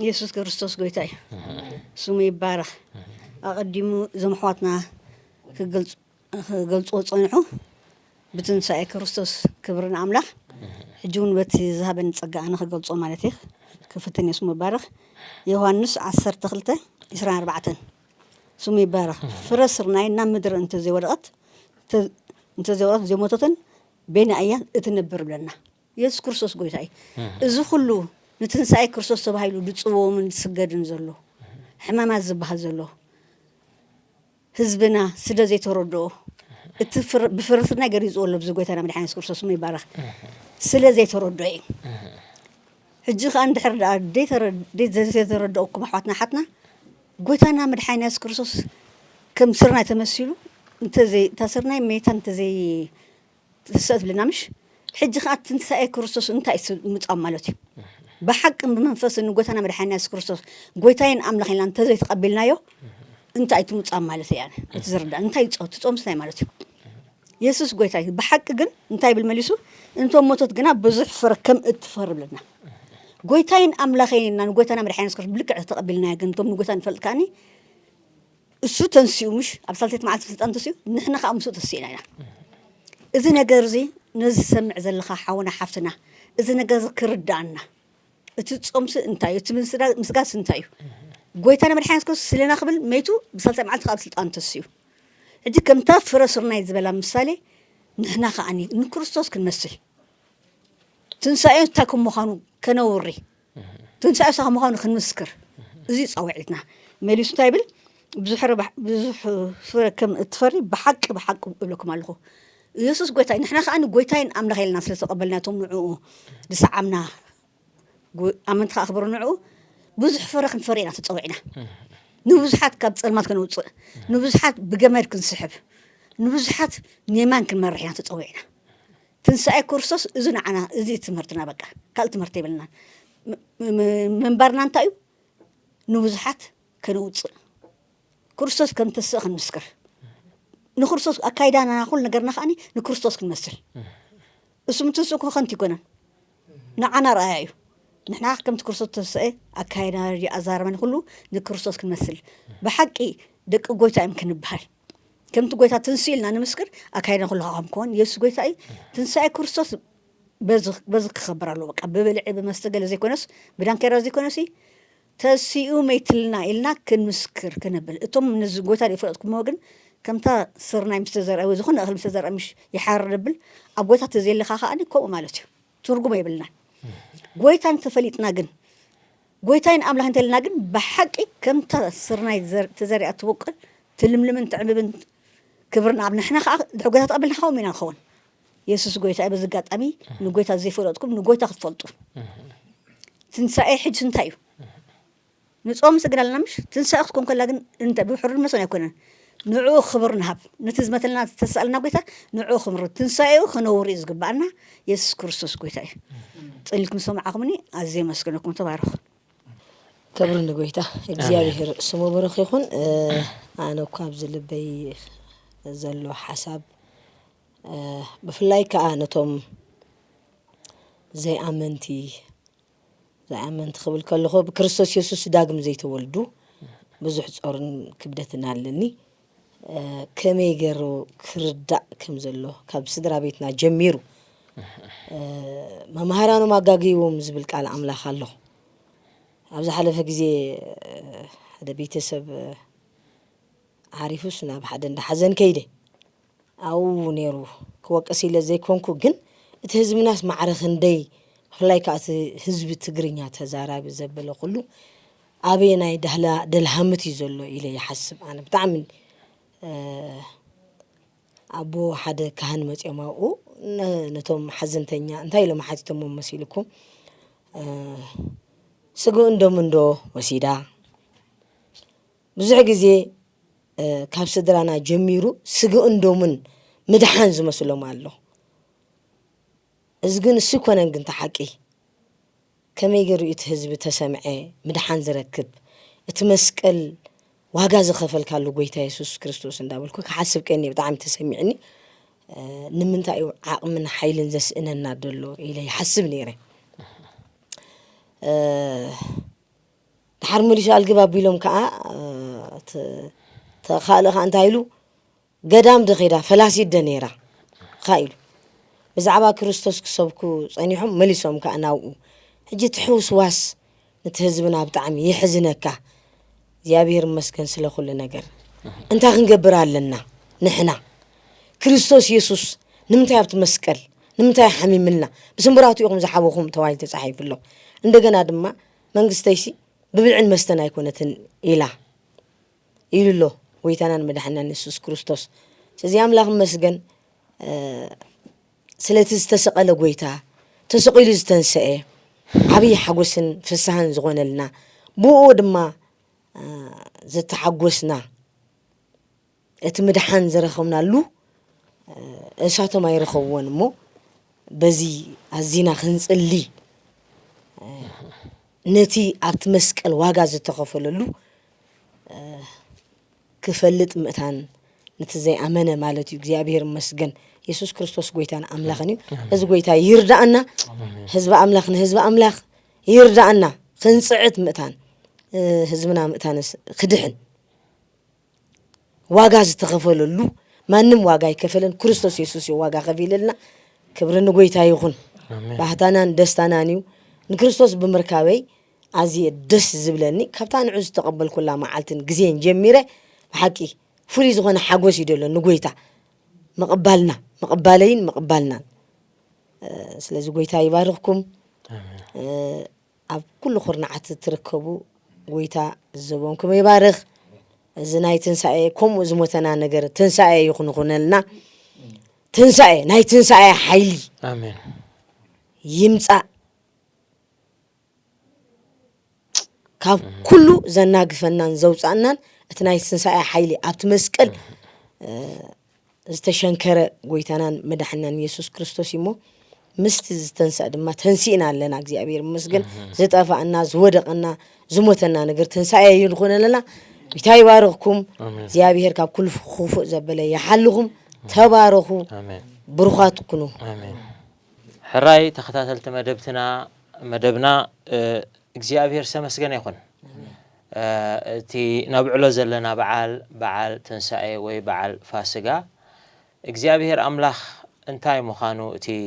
ኢየሱስ ክርስቶስ ጎይታይ ስሙ ይባረክ ኣቀዲሙ ዘምሕዋትና ክገልጾ ጸኒሑ ብትንሳኤ ክርስቶስ ክብርን ኣምላኽ ሕጂውን በቲ ዝሃበን ጸጋ ኣነ ክገልጾ ማለት እዩ ክፍትን ስሙ ይባረክ ዮሐንስ 12:24 ስሙ ይባረክ ፍረስርናይ ናብ ምድር እንተዘይወደቐት ዘሞተትን በይና እያ እትነብር ብለና ኢየሱስ ክርስቶስ ጎይታይ እዚ ሁሉ ንትንሳኤ ክርስቶስ ተባሂሉ ድጽዎምን ስገድን ዘሎ ሕማማት ዝበሃል ዘሎ ህዝብና ስለ ዘይተረድኦ እቲ ብፍረስና ገሪጽዎ ኣሎ ብዚ ጎይታና መድኃኒት ክርስቶስ ስሙ ይባረክ ስለ ዘይተረድኦ እዩ ሕጂ ከዓ እንድሕር ደኣ ዘይተረድኦኩም ኣሕዋትና ሓትና ጎይታና መድኃኒት ክርስቶስ ከም ስርናይ ተመሲሉ እንተዘይ ሜታ እንተዘይ ተሰጥ ብለና ምሽ ሕጂ ከዓ ትንሳኤ ክርስቶስ እንታይ ምጻም ማለት እዩ بحق بمنفس إنه قوتنا مرحنا يسوع كريستوس قوتين أملا خلينا ننتظر تقبلنا يو أنت أيتم تصام مالتي يعني تزرد أنت تصوم سنة مالتي يسوع قوتين بحق جن أنت بالمليسو أنتم موتت جنا بزح فرق كم اتفر لنا قوتين أملا خلينا قوتنا مرحنا يسوع بلك تقبلنا جن أنتم قوتين فلكاني السوت تنسيو مش أبصلت مع السوت أنتسيو نحن خام سوت السينا إذا نجرزي نزسمع زلخا حونا حفتنا إذا نجرز كردانا እትጾምስ እንታይ ምስጋስ እንታይ ጎይታና መድኃኒት ክርስቶስ ስለና ክብል መይቱ ብሰልተ መዓልቲ ካብ ስልጣን ተስዩ እጂ ከምታ ፍረስርና ይዝበላ ምሳሌ ንሕና ከኣኒ ንክርስቶስ ክንመስል ትንሳኤ ታኩም ምዃኑ ከነውሪ ትንሳኤ ሳኸ ምዃኑ ክንምስክር እዚ ጻውዒትና መሊሱ እንታይ ብል ብዙሕ ፍረ ከም እትፈሪ ብሓቂ እብለኩም ኣለኹ ኢየሱስ ጎይታይ ንሕና ከኣኒ ጎይታይን ኣምላኽ ኢልና ስለተቐበልናቶም ንዕኡ ድሰዓምና أمنت أخبر نوعه بزح فرق فرينا تطوعنا نبزحات كاب صلمات كنوصل نبزحات بجمال كنسحب نبزحات نيمان كنمرحنا تطوعنا تنسى كورسوس إذن عنا إزيد تمرتنا بقى كلت مرتي بلنا من برنا نتايو نبزحات كنوصل كورسوس كم تسخن مسكر نخرسوس أكيد أنا أقول نجرنا خاني نكورسوس كنمثل اسم تسوق خنتي كنا نعنا رأيه نحن حكمت كرسوس تسأ أكاينا رجع أزار من كله نكرسوس كنمثل بحقي دك قويتا يمكن بحال كم تقويتا تنسيلنا نمسكر أكاينا كله عم كون يسوع قويتا تنسى كرسوس بزق خبر له بقى ببلع بمستقل زي كونس بدان كيرا زي كونسي تسيو ميتلنا إلنا كنمسكر كنبل إتوم من الزقويتا اللي فرقتكم موجن كم تا صرنا مستزر أو زخون أغلب مستزر مش يحرر بل أبويتا تزيل لخاخا أني كوم مالتي ترجو ما يبلنا قويتان تفليتنا جن قويتين أملا هنتلنا جن بحقي كم تصرنا تزرع أتوقع تلملم تعمل كبرنا عبنا إحنا قويتات قبلنا خومنا خون يسوع قويتا بزقات أمي نقويتا زي فلوتكم نقويتا خطفلتو تنسى أي حد سنتايو نتصوم سجل لنا مش تنسى أختكم كلا جن أنت بحر المسون يكون نوع خبرنا هب نتزمت لنا تسألنا قويتا نوع خبر تنسى خنوري رزق بعنا يسوع كريستوس قويتا لكم سمع عقمني عزيز مسكنكم تبارك كبرنا قويتا እግዚአብሔር ስሙ በረኽ ይኹን ኣነ ካብ ዝልበይ ዘሎ ሓሳብ ብፍላይ ከዓ ነቶም ዘይኣመንቲ ክብል ከለኹ ብክርስቶስ ኢየሱስ ዳግም ዘይተወልዱ ብዙሕ ጾርን ክብደትን ኣለኒ ከመይ ገይሩ ክርዳእ ከም ዘሎ ካብ ስድራ ቤትና ጀሚሩ መምሃራኑ ማጋጊዎም ዝብል ቃል ኣምላኽ ኣሎ ኣብዛ ሓለፈ ግዜ ሓደ ቤተሰብ ዓሪፉስ ናብ ሓደ እንዳሓዘን ከይደ ኣው ነይሩ ክወቀስ ኢለ ዘይኮንኩ ግን እቲ ህዝብናስ ማዕረኽ እንደይ ፍላይ ካት ህዝብ ትግርኛ ተዛራቢ ዘበለ ኩሉ ኣበየናይ ደልሃምት እዩ ዘሎ ኢለ ይሓስብ ኣነ ብጣዕሚ ኣቦ ሓደ ካህን መፅማኡ ነቶም ሓዘንተኛ እንታይ ኢሎም ሓቲቶም መሲልኩም ስጉ እንደምንዶ ወሲዳ ብዙሕ ግዜ ካብ ስድራና ጀሚሩ ስጉ እንደምን ምድሓን ዝመስሎም ኣሎ እዚ ግን እሱ ኮነን ግን ተሓቂ ከመይ ገይሩ እቲ ህዝቢ ተሰምዐ ምድሓን ዝረክብ እቲ መስቀል ዋጋ ዝኸፈልካሉ ጎይታ ኢየሱስ ክርስቶስ እንዳበልኩ ክሓስብ ከኒ ብጣዕሚ ተሰሚዕኒ ንምንታይ ዓቕምን ሓይልን ዘስእነና ደሎ ኢለ ይሓስብ ነይረ حرمليش الجباب بيلهم كأ تخالق أنت هيلو قدام دخيرة فلاسي الدنيرة خايلو بزعبا كريستوس كسبكو صنيحهم مليسهم كأناو هجي تحوس واس نتهزبنا بطعمي يحزنك زيابير مسكن سلا كل نجر أنت خنجبر لنا نحنا كريستوس يسوس نمتى بتمسكل نمتى حمي منا بس مراتو يقوم زحابوهم توايد تصحيف له عندنا دما منقستيسي ببلعن مستنا يكونتن إله إله ويتانا مدحنا يسوس كريستوس سيزي أملاغ مسجن سلتز تسقل قويتا تسقيل زتنسئ عبي حقوسن في السهن زغون لنا بود ما زت حقوسنا اتمدحان زرخمنا لو اساتو ما يرخون مو بزي الزينا خنص اللي نتي اتمسك الواغا زتخفللو كفلت متان نتزي امانه مالتي እግዚአብሔር መስገን ኢየሱስ ክርስቶስ ጎይታን አምላኽኒ እዚ ጎይታ ይርዳአና ህዝብ አምላኽኒ ህዝብ አምላኽ ይርዳአና ክንጽዕት ምእታን ህዝብና ምእታንስ ክድሕን ዋጋ ዝተኸፈለሉ ማንም ዋጋ ይከፈለን ክርስቶስ ኢየሱስ ዋጋ ከፊለልና ክብርን ጎይታ ይኹን ባህታናን ደስታናኒው ንክርስቶስ ብምርካበይ አዚ ደስ ዝብለኒ ካብታን ዑዝ ተቀበልኩላ መዓልትን ግዜን ጀሚረ በሐቂ فولي زغنا حاجوس يدلون نقويتا مقبلنا سلازو قويتا يبارككم كل خورنا تركبوا قويتا زبونكم يبارك زناي تنسايكم وزموتنا نجر تنساي يخنقون لنا تنساي ناي تنساي حيلي آمين يمسا كاب كله زناق فنان زوج عنان اتناي تنساي حيلي ابت مسكل استشنكر قويتانا مدحنا يسوع كريستوس يمو مست تنسى دما تنسينا لنا እግዚአብሔር مسجن زطفانا زودقنا زموتنا نغير تنساي يلخون لنا بيتاي بارككم እግዚአብሔር ካብ كل خوف زبل يحلهم تباركوا آمين بروخات تكونوا آمين حراي تختاتلت مدبنا እግዚአብሔር سمسجن يكون تي نبعلو زلنا بعال تنساي وي بعال فاسقا እግዚአብሔር አምላኽ እንታይ مخانو تي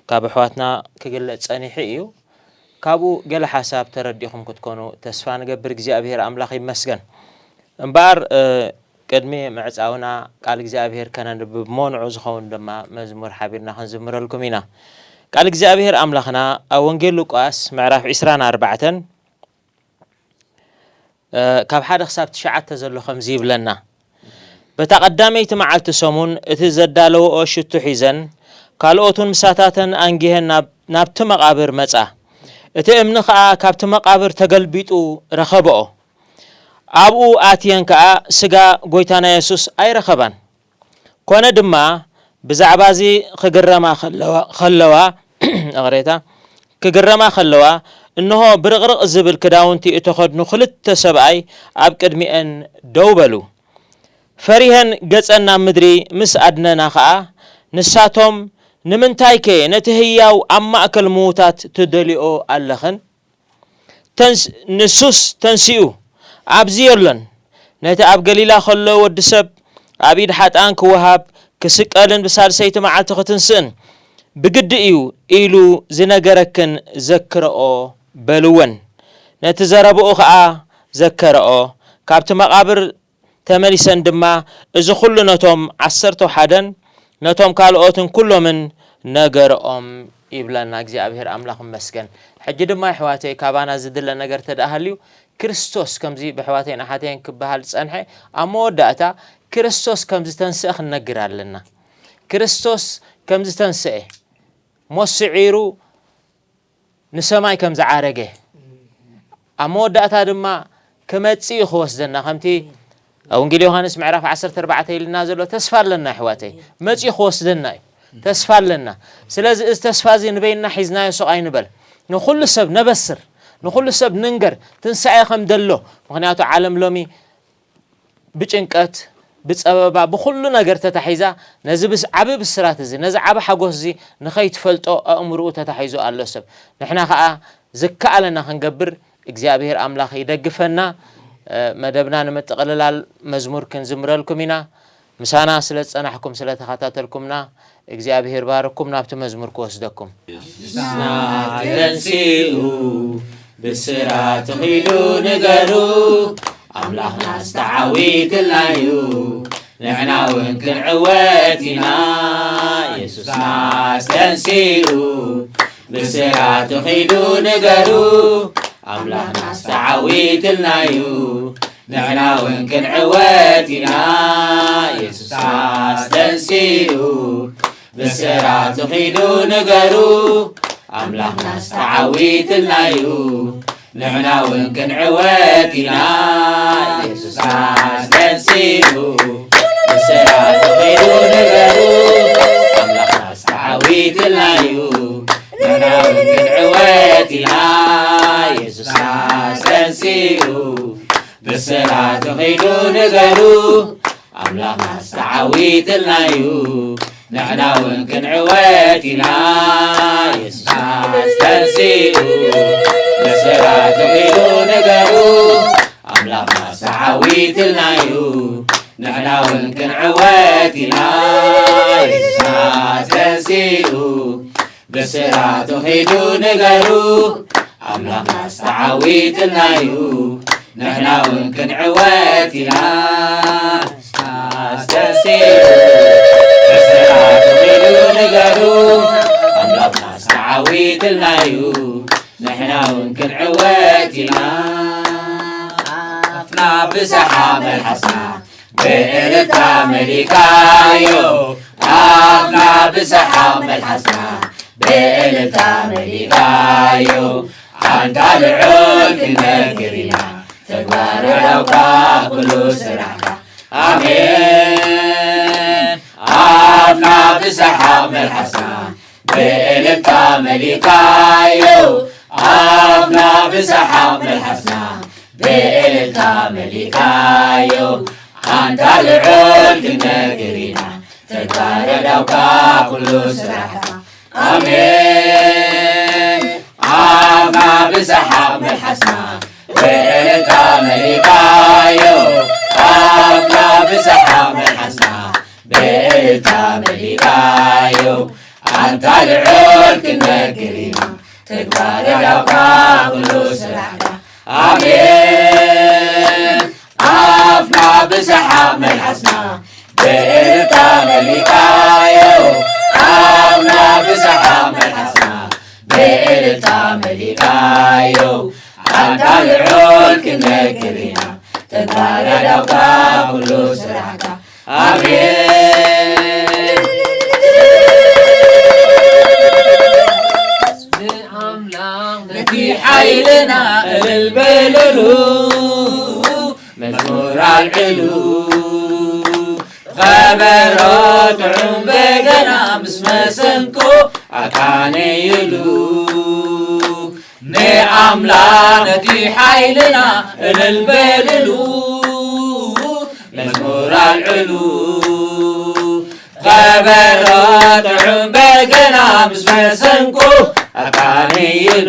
كاب حواتنا كجلت صنيحي እዩ ካብኡ ገለ حساب ተረዲኹም ክትኮኑ ተስፋ ንገብር እግዚአብሔር አምላኽ ይመስገን እምባር ቅድሚ ምዕጻውና ቃል እግዚአብሔር ከነንብብ ሞንዑ ዝኸውን ድማ መዝሙር ሓቢርና ክንዝምረልኩም ኢና ቃል እግዚአብሔር አምላኽና ኣብ ወንጌል ሉቃስ ምዕራፍ 24 ካብ ሓደ ክሳብ 9 ዘሎ ከምዚ ይብለና በተቀዳመይቲ መዓልቲ ሰሙን እቲ ዘዳለወኦ ሽቱ ሒዘን ካልኦቱን ምሳታተን አንጊሄን ናብቲ መቃብር መጻ እቲ እምኒ ከዓ ካብቲ መቃብር ተገልቢጡ ረኸበኦ ኣብኡ ኣትየን ከዓ ስጋ ጎይታና ኢየሱስ ኣይረኸባን ኮነ ድማ ብዛዕባዚ ክግረማ ኸለዋ ኣቕሬታ ክግረማ ኸለዋ እንሆ ብርቕርቕ ዝብል ክዳውንቲ እተኸድኑ ክልተ ሰብኣይ ኣብ ቅድሚአን ደው በሉ ፈሪህን ገጸና ምድሪ ምስ ኣድነና ከዓ ንሳቶም ንምንታይከ ነቲ ህያው ኣብ ማእከል ምዉታት ትደሊኦ ኣለኽን ንሱስ ተንሲኡ ኣብዚ የሎን ነቲ ኣብ ገሊላ ኸሎ ወዲ ሰብ ኣብ ኢድ ሓጣን ክወሃብ ክስቀልን ብሳልሰይቲ መዓልቲ ክትንስእን ብግዲ እዩ ኢሉ ዝነገረክን ዘክረኦ በልወን ነቲ ዘረብኡ ከዓ ዘከረኦ ካብቲ መቃብር ተመሊሰን ድማ እዚ ኩሉ ነቶም 11 ነቶም ካልኦትን ኩሎምን ነገርኦም ይብለና እግዚአብሔር አምላኽ መስገን ሕጂ ድማ ሕዋተይ ካባና ዝድለ ነገር ተዳሃልዩ ክርስቶስ ከምዚ በሕዋተይና ሓተይን ክበሃል ጸንሐ ኣመወዳእታ ክርስቶስ ከምዚ ተንስእ ክነግር ኣለና ክርስቶስ ከምዚ ተንስእ ሞስዒሩ ንሰማይ ከምዚ ዓረገ ኣመወዳእታ ድማ ከመጽእ ክወስደና ከምቲ ወንጌል ዮሐንስ ምዕራፍ 14 ይልና ዘሎ ተስፋ ኣለና ሕዋተይ መጽእ ክወስደና ተስፋ ኣለና ስለዚ እዚ ተስፋ እዚ ንበይና ሒዝናዮ ሱቃይ ንበል ንኹሉ ሰብ ነበስር ንኹሉ ሰብ ንንገር ትንሳኤ ከም ደሎ ምክንያቱ ዓለም ሎሚ ብጭንቀት ብጸበባ ብኩሉ ነገር ተታሒዛ ነዚ ዓብ ብስራት እዚ ነዚ ዓብ ሓጎስ እዚ ንኸይትፈልጦ ኣእምሮኡ ተታሒዙ ኣሎ ሰብ ንሕና ከዓ ዝከኣለና ክንገብር እግዚአብሔር አምላኽ ይደግፈና መደብና ንመጠቀለላል መዝሙር ክንዝምረልኩም ኢና ምሳና ስለ ጸናሕኩም ስለ ተኸታተልኩምና እግዚአብሔር ባረኩም ናብቲ መዝሙር ክወስደኩም ተንሲኡ ብስራት ኺዱ ንገሩ አምላኽና ዝተዓዊትላዩ ንሕና እውን ክንዕወት ኢና ኢየሱስና ተንሲኡ ብስራት ኺዱ ንገሩ አምላኽና ዝተዓዊትላዩ ንሕና እውን ክንዕወት ኢና ኢየሱስና ተንሲኡ ብስራት ኺዱ ንገሩ አምላኽና ዝተዓዊትላዩ ንሕና እውን ክንዕወት ኢና ኢየሱስና ተንሲኡ ብስራት ኺዱ ንገሩ አምላኽና ዝተዓዊትላዩ ንሕና እውን ክንዕወት ኢና ኢየሱስና ተንሲኡ ብስራት ኺዱ ንገሩ አምላኽና ዝተዓዊትላዩ ንሕና እውን ክንዕወት ኢና ኢየሱስና ተንሲኡ ብስራት ኺዱ ንገሩ አምላኽና ዝተዓዊትላዩ ንሕና እውን ክንዕወት ኢና ኢየሱስና ተንሲኡ ብስራት ኺዱ ንገሩ አምላኽና ዝተዓዊትላዩ ንሕና እውን ክንዕወት ኢና ተንሲኡ ብስራት ኺዱ ንገሩ አምላኽና ዝተዓዊትላዩ ንሕና እውን ክንዕወት ኢና ኣፍና ብሰሓብ መልሓስና ብእልልታ መሊካዮ ኣፍና ብሰሓብ መልሓስና ብእልልታ መሊካዮ አንታ ልዑል ክንነግር ኢና ተግባር ዕዳውካ ኩሉ ስራሕካ አሜን ኣፍና ብሰሓብ መልሓስና ብእልልታ መሊካዮ ኣፍና ብሰሓብ መልሓስና ብእልልታ መሊካዮ አንታ ልዑል ክንነግር ኢና ተግባር ዕዳውካ ኩሉ ስራሕካ አሜን ኣፍና ብሰሓብ መልሓስና ብእልልታ መሊካዮ ኣፍና ብሰሓብ መልሓስና ብእልልታ መሊካዮ አንታ ልዑል ክንነግር ኢና ተግባር ዕዳውካ ኩሉ ስራሕካ አሜን ኣፍና ብሰሓብ መልሓስና ብእልልታ መሊካዮ ኣፍና ብሰሓብ መልሓስና ብእልልታ መሊካዮ አንታ ልዑል ክንነግር ኢና ተግባር ዕዳውካ ኩሉ ስራሕካ አሜን ንኣምላኽ ነቲ ሓይልና እልል በልሉ መዝሙር አልዕሉ ከበሮ ጥዑም በገና ምስ መሰንቆ ኣቃነይሉ ንኣምላኽ ነቲ ሓይልና እልል በልሉ መዝሙር አልዕሉ ከበሮ ጥዑም በገና ምስ መሰንቆ ኣቃነይሉ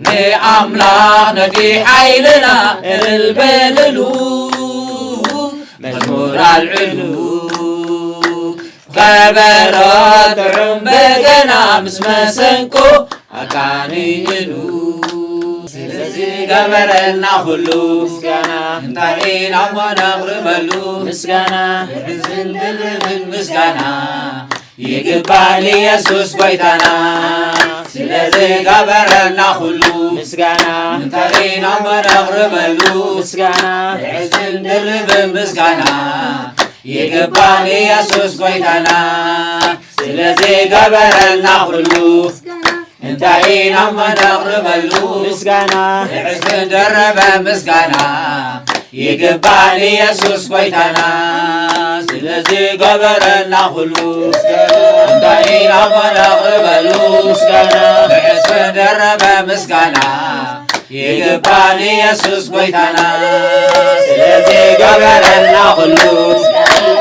ንኣምላኽ ነቲ ሓይልና እልል በልሉ መዝሙር አልዕሉ ከበሮ ጥዑም በገና ምስ መሰንቆ ኣቃነይሉ ስለዚ ገበረልና ኩሉ ምስጋና እንታይ ኢና እሞ ነቕርበሉ ምስጋና ብሕዝን ድርብን ምስጋና ይግባእ ኢየሱስ ጐይታና ስለዚ ገበረልና ኩሉ ምስጋና እንታይ ኢና እሞ ነቕርበሉ ምስጋና ብሕዝን ድርብን ምስጋና ይግባእ ኢየሱስ ጐይታና ስለዚ ገበረልና ኩሉ እንታይ ኢና እሞ ነቕርበሉ ምስጋና ብሕዝን ደረበ ምስጋና ይግባእ ኢየሱስ ጐይታና ስለዚ ገበረልና ኩሉ እንታይ ኢና እሞ ነቕርበሉ ምስጋና ብሕዝን ደረበ ምስጋና ይግባእ ኢየሱስ ጐይታና ስለዚ ገበረልና ኩሉ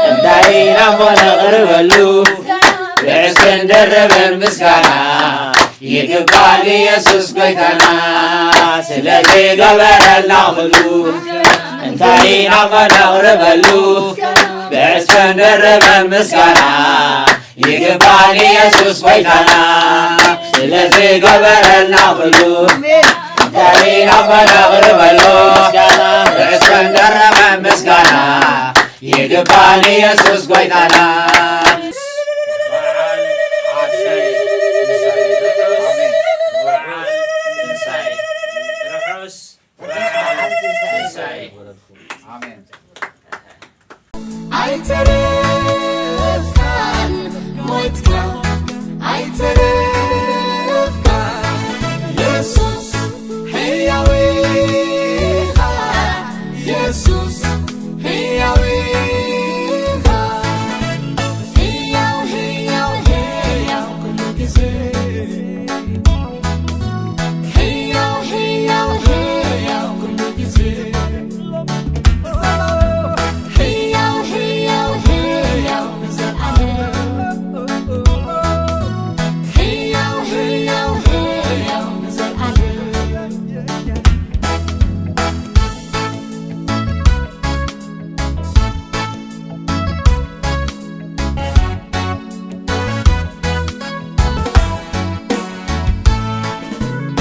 እንታይ ኢና እሞ ነቕርበሉ ብሕዝን ደረበ ምስጋና ይግባል ኢየሱስ ጌታና ስለዚህ ገበረልና ሁሉ እንታይና መናቅርበሉ በዕስፈን ደርበን ምስጋና ይግባል ኢየሱስ ጌታና ስለዚህ ገበረልና ሁሉ እንታይና መናቅርበሉ በዕስፈን ደርበን ምስጋና ይግባል ኢየሱስ ጌታና አይተረፍካን ሞትካ አይተረፍካን ኢየሱስ ሕያው ኢየሱስ